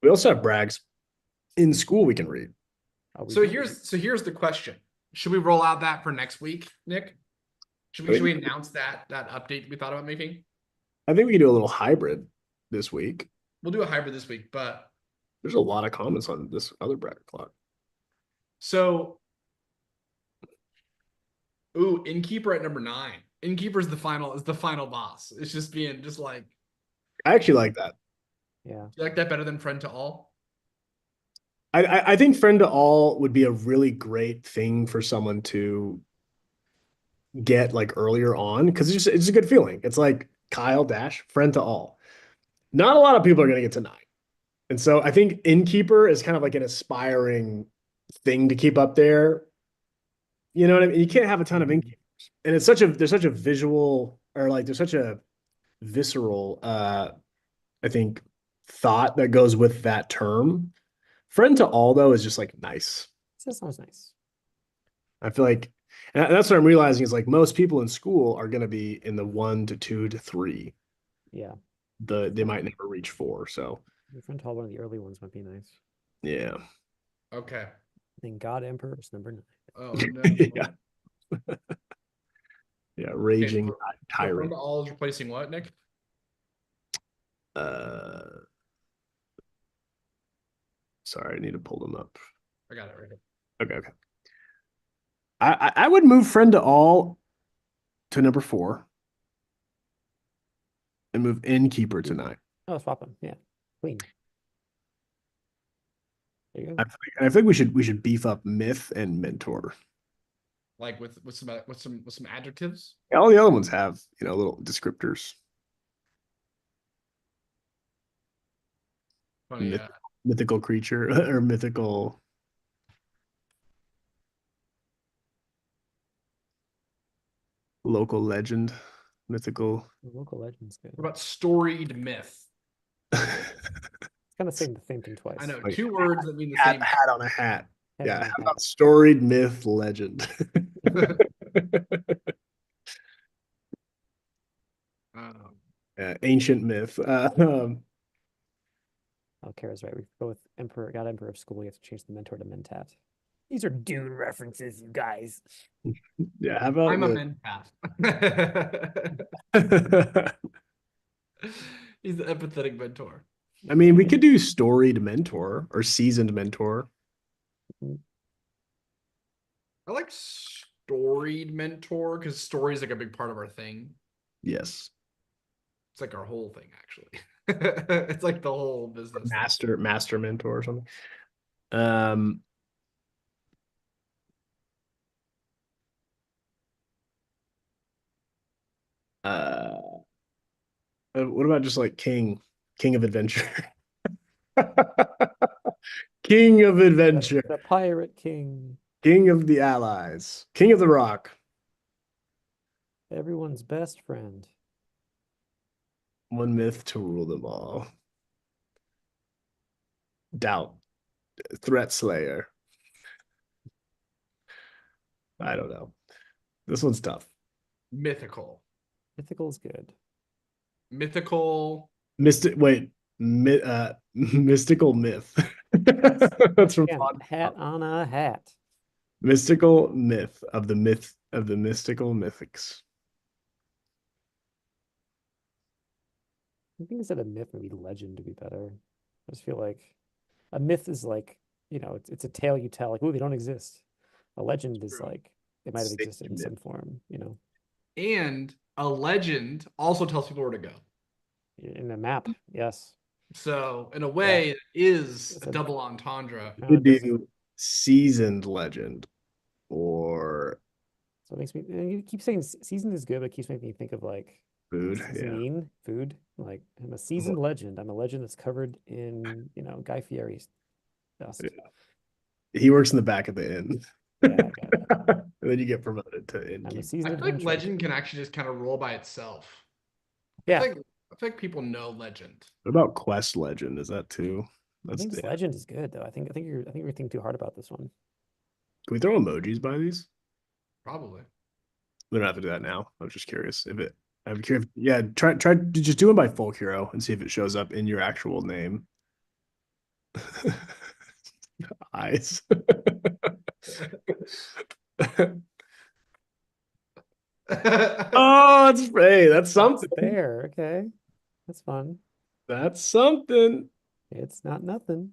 We also have brags in school we can read. Oh, we So do. here's the question. Should we roll out that for next week, Nick? Should we announce that update we thought about making? I think we can do a little hybrid this week. We'll do a hybrid this week, but There's a lot of comments on this other bracket clock. so Innkeeper at number 9. Innkeeper is the final boss. It's just being just like, I actually like that. Yeah. you like that better than Friend to All? I think friend to all would be a really great thing for someone to get like earlier on because it's a good feeling. It's like Kyle Dash, friend to all. Not a lot of people are going to get to 9. And so I think Innkeeper is kind of like an aspiring thing to keep up there. You know what I mean? You can't have a ton of Innkeepers. And there's such a visual or like there's such a visceral I think thought that goes with that term. Friend to all though is just like nice. That sounds nice. I feel like and that's what I'm realizing is like most people in school are going to be in the 1 to 2 to 3. Yeah. They might never reach 4. So Your friend Hall, one of the early ones might be nice. yeah. Okay. Then God Emperor is number 9. Oh no. Yeah. Yeah, raging So Friend tyrant. to All is replacing what, Nick? Sorry, I need to pull them up. I got it right here. Okay. I would move friend to all to number 4 and move Innkeeper to 9. Oh, swap them. Yeah. Clean. There you I go. think we should beef up Myth and Mentor. Like with some adjectives. All the other ones have, little descriptors. Funny, Myth- Mythical creature or mythical. Local legend, mythical. Local legends good. what about storied myth? It's kind of saying the same thing twice. I know, Like, 2 words that mean the Hat, same. hat on a hat. Head Yeah, on a how hat. about storied myth legend? Ancient myth. Oh, Kara's right. We go with God Emperor of School. We have to change the mentor to Mentat. These are Dune references, you guys. Yeah, how about I'm a mentat. He's the empathetic mentor. I mean, we could do storied mentor or seasoned mentor. I like storied mentor because story is like a big part of our thing. Yes. It's like our whole thing, actually. It's like the whole business. Master mentor or something. What about just like King of Adventure? King of Adventure. The Pirate King. King of the Allies. King of the Rock. Everyone's best friend. One myth to rule them all. Doubt. Threat Slayer. I don't know. This one's tough. Mythical. Mythical is good. Mythical. Mystical myth. That's from Again, hat on a hat. Mystical myth of the mystical mythics. I think instead of myth, maybe legend would be better. I just feel like a myth is like, it's a tale you tell. Like, ooh, they don't exist. A legend is True. like they might have Sacred existed in some form, And a legend also tells people where to go. In a map, yes. So in a way, it is It's a a- double entendre. We could do seasoned legend. or So it makes me, and you keep saying seasoned is good, but it keeps making me think of like food. Yeah. seasoning food. Like I'm a seasoned legend. I'm a legend that's covered in, Guy Fieri's dust. Yeah. He works in the back of the inn. Yeah, I got it. And then you get promoted to I'm a innkeeper. I seasoned feel like adventurer. legend can actually just kind of roll by itself. Yeah, I feel like people know legend. What about quest legend? Is that too? I That's think this legend is good though. I think you're thinking too hard about this one. Can we throw emojis by these? Probably. We don't have to do that now. I was just curious if it. I'm curious. Yeah, try to just do it by folk hero and see if it shows up in your actual name. Eyes. Oh, it's hey, that's something. There, okay. That's fun. That's something. It's not nothing.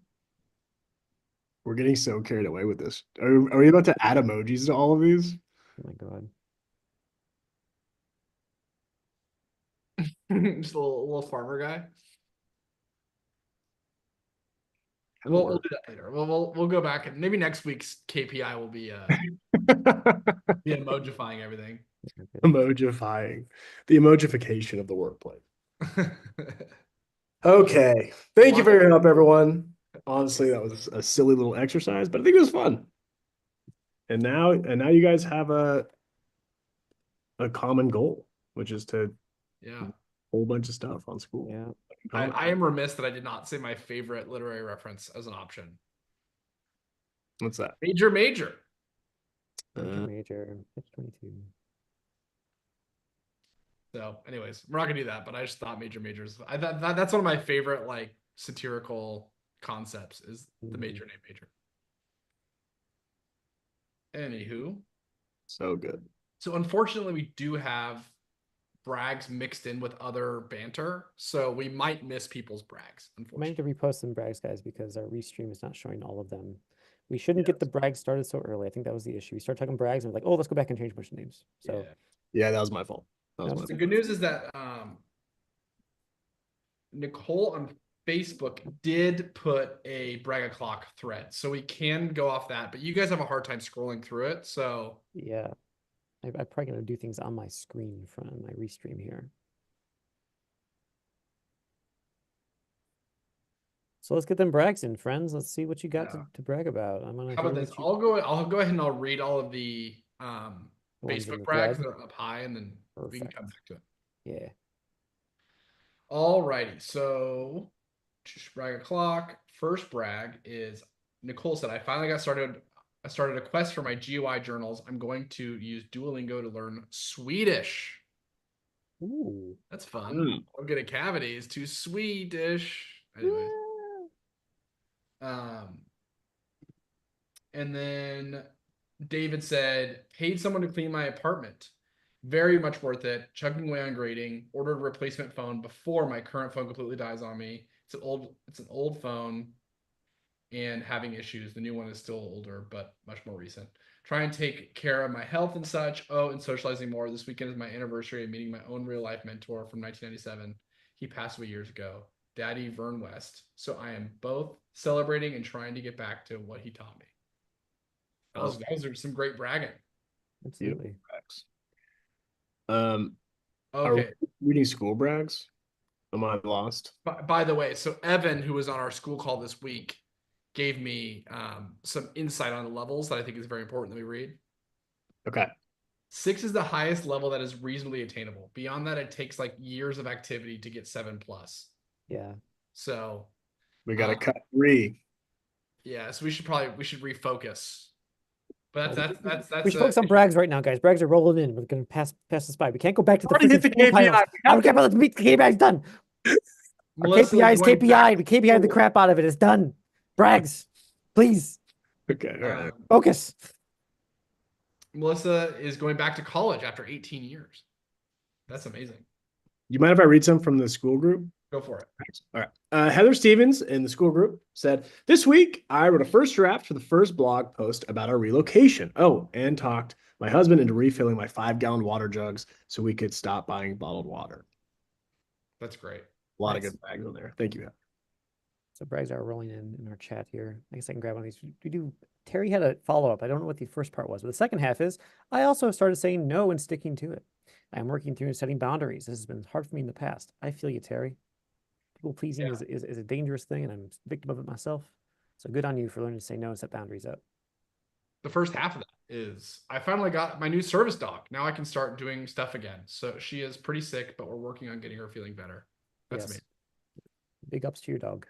We're getting so carried away with this. Are we about to add emojis to all of these? Oh my God. Just a little farmer guy. Kinda We'll work. do that later. We'll go back and maybe next week's KPI will be emojifying everything. Emojifying. The emojification of the workplace. Okay. Thank you for your help, everyone. Honestly, that was a silly little exercise, but I think it was fun. And now you guys have a common goal, which is to Yeah. whole bunch of stuff on school. Yeah. I am remiss that I did not say my favorite literary reference as an option. What's that? Major. Major, pitch 22. So, anyways, we're not gonna do that, but I just thought majors. I thought that's one of my favorite like satirical concepts is the major name major. Anywho, So good. so unfortunately, we do have brags mixed in with other banter, so we might miss people's brags. I might need Unfortunately, to repost some brags, guys, because our restream is not showing all of them. We shouldn't get the brags started so early. I think that was the issue. We started talking brags and we're like, oh, let's go back and change a bunch of names. So Yeah, that was my fault. That was No, my the fault. good news is that Nicole on Facebook did put a brag o'clock thread, so we can go off that. But you guys have a hard time scrolling through it, so yeah, I'm probably gonna do things on my screen from my restream here. So let's get them brags in, friends. Let's see what you got Yeah. to brag about. I'm gonna. how about hear this? what you- I'll go ahead and I'll read all of the the ones in Facebook the brags thread. that are up high, and then we can come back to it. Yeah. Alrighty, so brag o'clock. First brag is Nicole said, I finally got started. I started a quest for my GUI journals. I'm going to use Duolingo to learn Swedish. Ooh. That's fun. I'll get a cavity is too Swedish. Anyways. And then David said, paid someone to clean my apartment. Very much worth it. Chugging away on grading. Ordered a replacement phone before my current phone completely dies on me. It's an old phone and having issues. The new one is still older, but much more recent. Try and take care of my health and such. Oh, and socializing more. This weekend is my anniversary of meeting my own real life mentor from 1997. He passed away years ago, Daddy Vern West. So I am both celebrating and trying to get back to what he taught me. Those are some great bragging. Absolutely. Are Okay. we reading school brags? Am I lost? By the way, so Evan, who was on our school call this week, gave me some insight on the levels that I think is very important that we read. Okay. 6 is the highest level that is reasonably attainable. Beyond that, it takes like years of activity to get 7+. Yeah. So We got to cut 3. yeah, so we should refocus. But that's we should focus on brags right now, guys. Brags are rolling in. We're gonna pass us by. We can't go back to the Already hit freaking the school titles. KPI. I don't care about the KPI is done. Our Melissa KPI is going KPI. back We KPI the to crap out of it. It's done. Brags, please Okay. All right. focus. Melissa is going back to college after 18 years. That's amazing. You mind if I read some from the school group? Go for it. All right. Heather Stevens in the school group said, this week I wrote a first draft for the first blog post about our relocation. Oh, and talked my husband into refilling my 5-gallon water jugs so we could stop buying bottled water. That's great. A lot Nice. of good bags on there. Thank you. So brags are rolling in our chat here. I guess I can grab one of these. Terry had a follow-up. I don't know what the first part was, but the second half is, I also started saying no and sticking to it. I am working through and setting boundaries. This has been hard for me in the past. I feel you, Terry. People pleasing Yeah. is a dangerous thing, and I'm a victim of it myself. So good on you for learning to say no and set boundaries up. The first half of that is I finally got my new service dog. Now I can start doing stuff again. So she is pretty sick, but we're working on getting her feeling better. That's Yes. amazing. Big ups to your dog.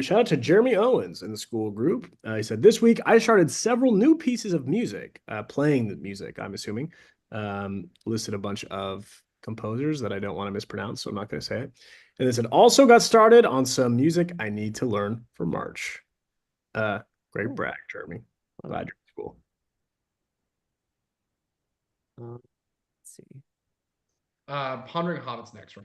Shout out to Jeremy Owens in the school group. He said, "This week I started several new pieces of music, playing the music, I'm assuming. Listed a bunch of composers that I don't want to mispronounce, so I'm not going to say it. And they said, also got started on some music I need to learn for March." Great brag, Jeremy. Glad you're in school. Let's see. Pondering Hobbits next, right?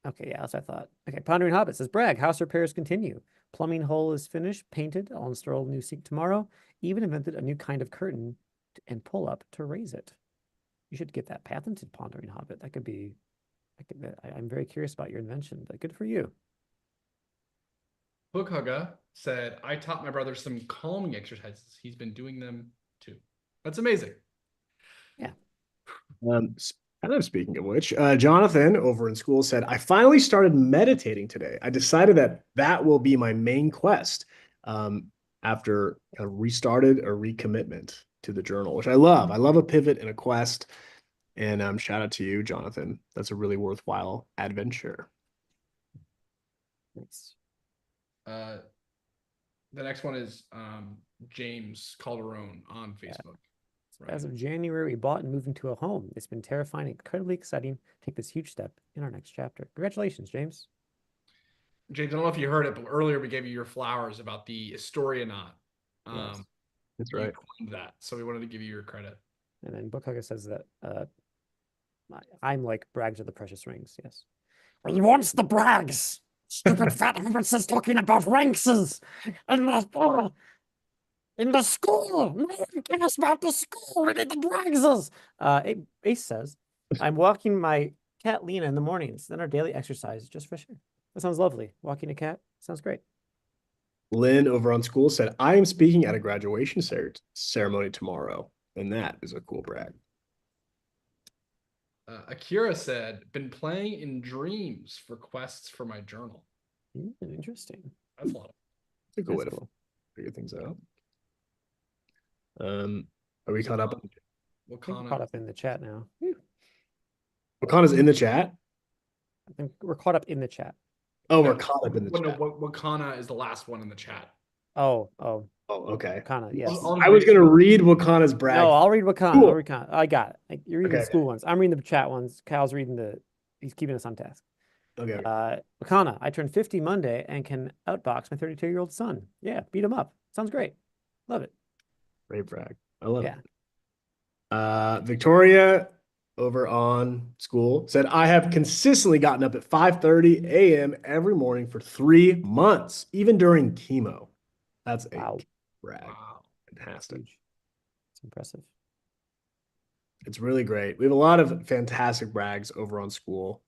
Okay, yeah, that's what I thought. Okay, Pondering Hobbit says, brag, house repairs continue. Plumbing hole is finished, painted. I'll install a new sink tomorrow. Even invented a new kind of curtain and pull up to raise it. You should get that patented, Pondering Hobbit. That could be, I'm very curious about your invention, but good for you. Book Hugga said, I taught my brother some calming exercises. He's been doing them too. That's amazing. Yeah. Kind of speaking of which, Jonathan over in school said, I finally started meditating today. I decided that will be my main quest after kind of restarted a recommitment to the journal, which I love. I love a pivot and a quest. And shout out to you, Jonathan. That's a really worthwhile adventure. Nice. The next one is James Calderon on Facebook. Right. As of January, we bought and moved into a home. It's been terrifying, incredibly exciting to take this huge step in our next chapter. Congratulations, James. James, I don't know if you heard it, but earlier we gave you your flowers about the Historianaut. Yes, that's right. You coined that, so we wanted to give you your credit. And then Book Hugger says that I'm like brags of the precious rings. Yes. He wants the brags. Stupid fat hobbits is talking about ranks in the school. No one cares about the school. We need the brags. Ace says, I'm walking my cat Lena in the mornings, then our daily exercise just fresh air. That sounds lovely. Walking a cat sounds great. Lynn over on school said, I am speaking at a graduation ceremony tomorrow. And that is a cool brag. Akira said, been playing in dreams for quests for my journal. Interesting. That's a lot. It's a good way to figure things out. Are we caught up? We're caught up in the chat now. Wakana's in the chat? I think we're caught up in the chat. Oh, we're caught up in the chat. No, Wakana is the last one in the chat. Oh, okay. Wakana, yes. I was going to read Wakana's brag. No, I'll read Wakana. Cool. I'll read Wakana. I got it. You're reading the school ones. I'm reading the chat ones. Kyle's reading he's keeping us on task. Okay. Wakana, I turned 50 Monday and can outbox my 32-year-old son. Yeah, beat him up. Sounds great. Love it. Great brag. I love it. Victoria over on school said, I have consistently gotten up at 5:30 a.m. every morning for 3 months, even during chemo. That's a brag. Wow. Fantastic. It's impressive. It's really great. We have a lot of fantastic brags over on school.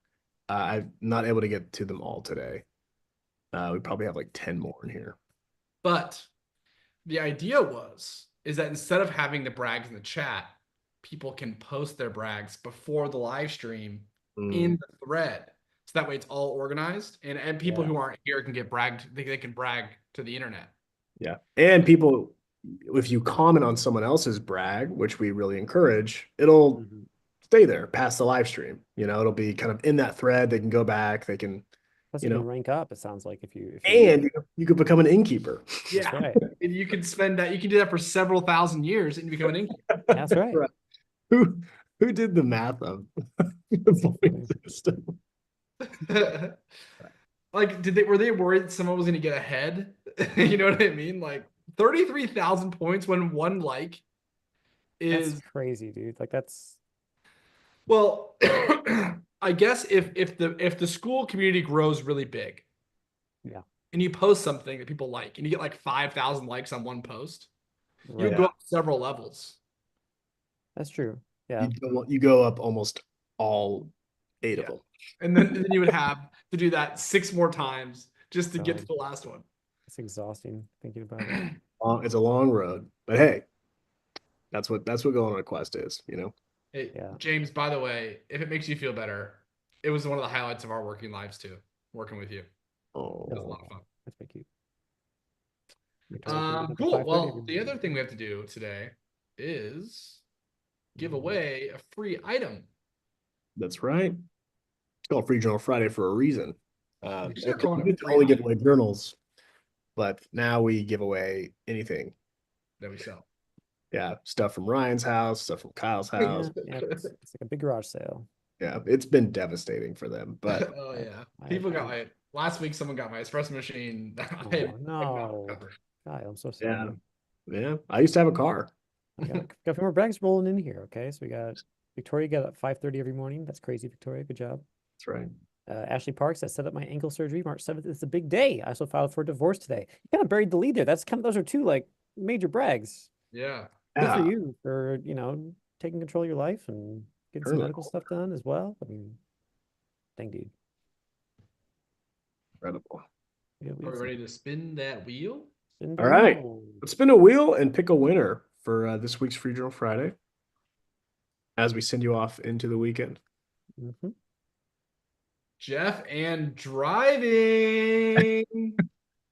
I'm not able to get to them all today. We probably have like 10 more in here. But the idea is that instead of having the brags in the chat, people can post their brags before the live stream in the thread. So that way it's all organized and people who aren't here can get bragged. They can brag to the internet. Yeah. And people, if you comment on someone else's brag, which we really encourage, it'll stay there past the live stream. You know, it'll be kind of in that thread. They can go back. They can, plus you can rank up. It sounds like if you and you could become an innkeeper. Yeah. That's right. And you can spend that. You can do that for several thousand years and become an innkeeper. That's right. Who did the math of the point system? Like, were they worried that someone was going to get ahead? You know what I mean? Like 33,000 points when one like is that's crazy, dude. Like that's well, I guess if the school community grows really big, and you post something that people like, and you get like 5,000 likes on one post, you go up several levels. That's true. Yeah, you go up almost all 8 of them. And then you would have to do that 6 more times just to get to God. the last one. It's exhausting thinking about it. It's a long road, but hey, that's what going on a quest is, Hey, Yeah. James, by the way, if it makes you feel better, it was one of the highlights of our working lives too, working with you. It was a Oh, lot of fun. That's very cute. Victoria can get up at Cool. 5:30 Well, every the morning. other thing we have to do today is give away a free item. that's right. It's called Free Journal Friday for a reason. We should call it a We used to free only give item. away journals, but now we give away anything. That we sell. Yeah, stuff from Ryan's house, stuff from Kyle's Yeah, house. it's like a big garage sale. Yeah, it's been devastating for them, but Oh yeah. I- People got I- my last week. Someone got my espresso machine. Oh, no. Kyle, I'm so yeah, sorry. yeah. I used to have a car. Got a few more bags rolling in here. Okay, so we got Victoria got at 5:30 every morning. That's crazy, Victoria. Good job. That's right. Ashley Parks, I set up my ankle surgery March 7th. It's a big day. I also filed for divorce today. You kind of buried the lead there. Those are two like major brags. Yeah. Good for Yeah, you for, taking control of your life and getting some Totally. medical stuff done as well. I mean, dang dude. incredible. We Are we ready to spin that wheel? All right. Let's spin a wheel and pick a winner for this week's Free Journal Friday as we send you off into the weekend. Mm-hmm. Jeff and driving.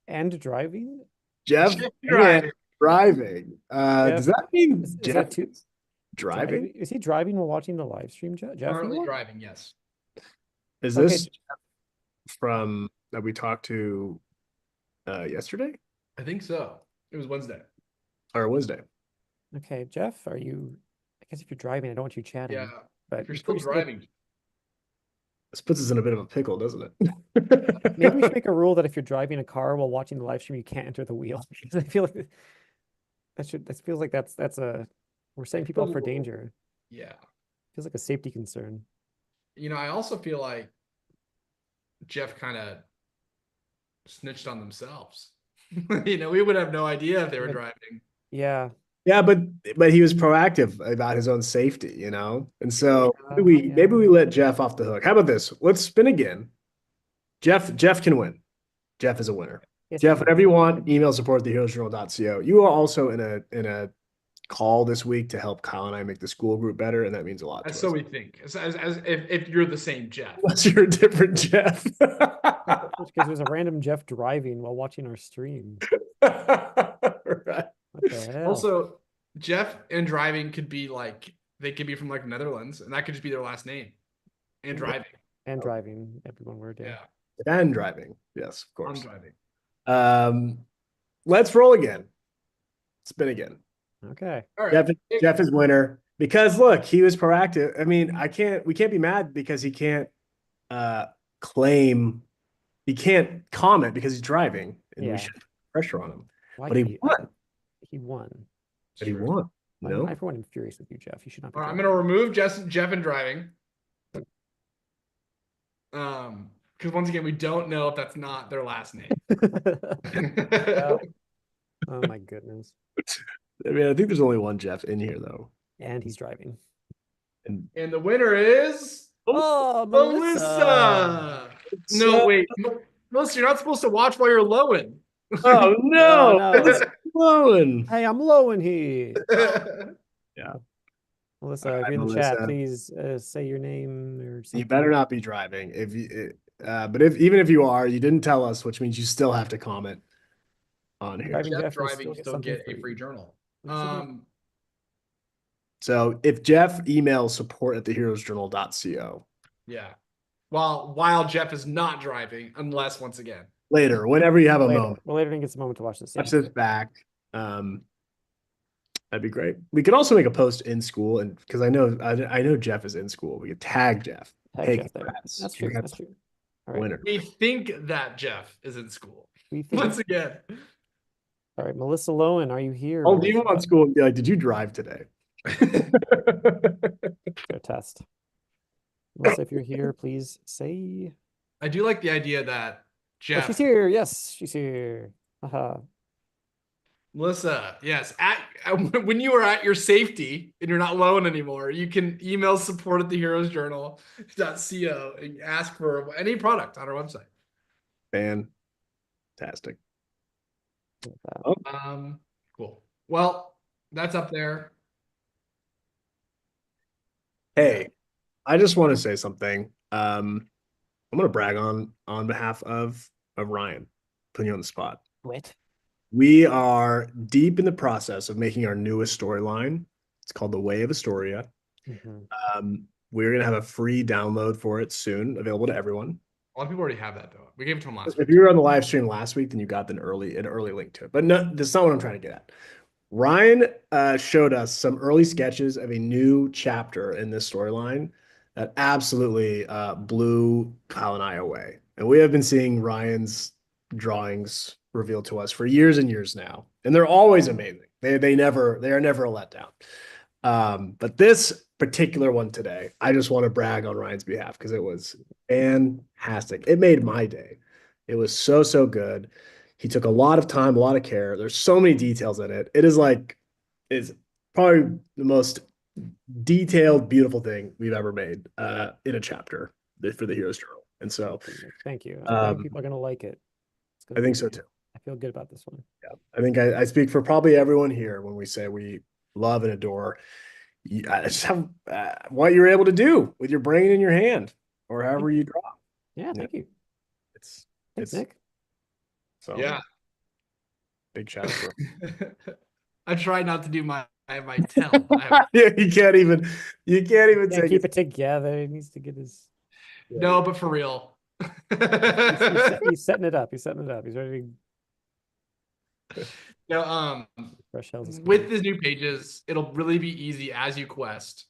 And driving? Jeff Jeff and driving. driving. Does that mean Is that Jeff two- is driving? Is he driving while watching the live stream, Jeff? You Currently are? driving, yes. Is Okay. this Jeff from that we talked to yesterday I think so. It was Wednesday. or Wednesday? Okay, Jeff, I guess if you're driving, I don't want you chatting. Yeah. But If you're before still you skip, driving. This puts us in a bit of a pickle, doesn't it? maybe we should make a rule that if you're driving a car while watching the live stream, you can't enter the wheel. Because I feel like that feels like that's we're setting people up for danger. Yeah. Feels like a safety concern. I also feel like Jeff kind of snitched on themselves. We would have no idea if they were But- driving. Yeah. Yeah, but he was proactive about his own safety, and so Yeah, maybe we let Jeff off the hook. How about this? Let's spin again. Jeff can win. Jeff is a winner. Yes, Jeff, you whatever you want, email support@theheroesjournal.co. You are also in a call this week to help Kyle and I make the school group better, and that means a lot to As us. so we think. As if you're the same Jeff. Unless you're a different Jeff. Because there's a random Jeff driving while watching our stream. Right. What the hell? Also, Jeff and driving could be they could be from Netherlands, and that could just be their last name. And driving. And driving, everyone word. Yeah. And driving. Yes, of I'm course. driving. Let's roll again. Spin again. Okay. All right. Jeff is winner because look, he was proactive. I mean, we can't be mad because he can't he can't comment because he's driving, and Yeah. we should put pressure on him. Why But he won. He won. But he Sure. won. No, I for one am furious with you, Jeff. You should not be All right, I'm driving. gonna remove Jeff and driving. Because once again, we don't know if that's not their last name. Yeah. Oh my goodness. I mean, I think there's only one Jeff in here though. And he's driving. And And the winner is Oh, Melissa. No, wait. Melissa, you're not supposed to watch while you're lowing. oh no, No. it's Sloan. Hey, I'm low in here. Melissa, All if right, you're in the chat, Melissa. please say your name or something. You better not be driving. If you, but even if you are, you didn't tell us, which means you still have to comment on here. Driving Jeff Jeff will driving get still something get a free journal. What is So if Jeff emails support@theheroesjournal.co Yeah. While Jeff is not driving, unless once again. later, whenever you have a later. moment, Well, later he gets a moment to watch this. watch this back. That'd be great. We could also make a post in school, and because I know Jeff is in school, we could tag Jeff. Tag Hey, Jeff there. congrats. That's true. You got That's true. All right. Winner. We think that Jeff is in school. We think. Once again. All right, Melissa Lowen, are you here? I'll do you Melissa? on school and be like, "Did you drive today?" Fair test. Melissa, if you're here, please say. I do like the idea that Oh, Jeff, she's here. Yes, she's here. Haha. Melissa, yes, when you are at your safety and you're not alone anymore, you can email support@theheroesjournal.co and ask for any product on our website. Fantastic. With that. Oh, Cool. Well, that's up there. hey, I just want to say something. I'm gonna brag on behalf of Ryan, putting you on the spot. Quit. We are deep in the process of making our newest storyline. It's called The Way of Astoria. Mhm. We're gonna have a free download for it soon, available to everyone. A lot of people already have that though. We gave it to them last If week. you were on the live stream last week, then you got an early link to it. But no, that's not what I'm trying to get at. Ryan showed us some early sketches of a new chapter in this storyline that absolutely blew Kyle and I away. And we have been seeing Ryan's drawings revealed to us for years and years now, and they're always amazing. They are never a letdown. But this particular one today, I just want to brag on Ryan's behalf because it was fantastic. It made my day. It was so good. He took a lot of time, a lot of care. There's so many details in it. It is like, it's probably the most detailed, beautiful thing we've ever made in a chapter for the Heroes Journal. And so Thank you. I think Um, people are gonna like it. It's I gonna think be- so too. I feel good about this one. Yeah. I think I speak for probably everyone here when we say we love and adore I just have what you're able to do with your brain in your hand or however you draw. Yeah, thank you. It's Thanks, it's Nick. so Yeah. big shout out for I tried not to do my tell. yeah, you can't even Can't take keep it. it together. He needs to get his. No, but for real. He's setting it up. He's setting it up. He's ready No, to fresh shells. with these new pages, it'll really be easy as you quest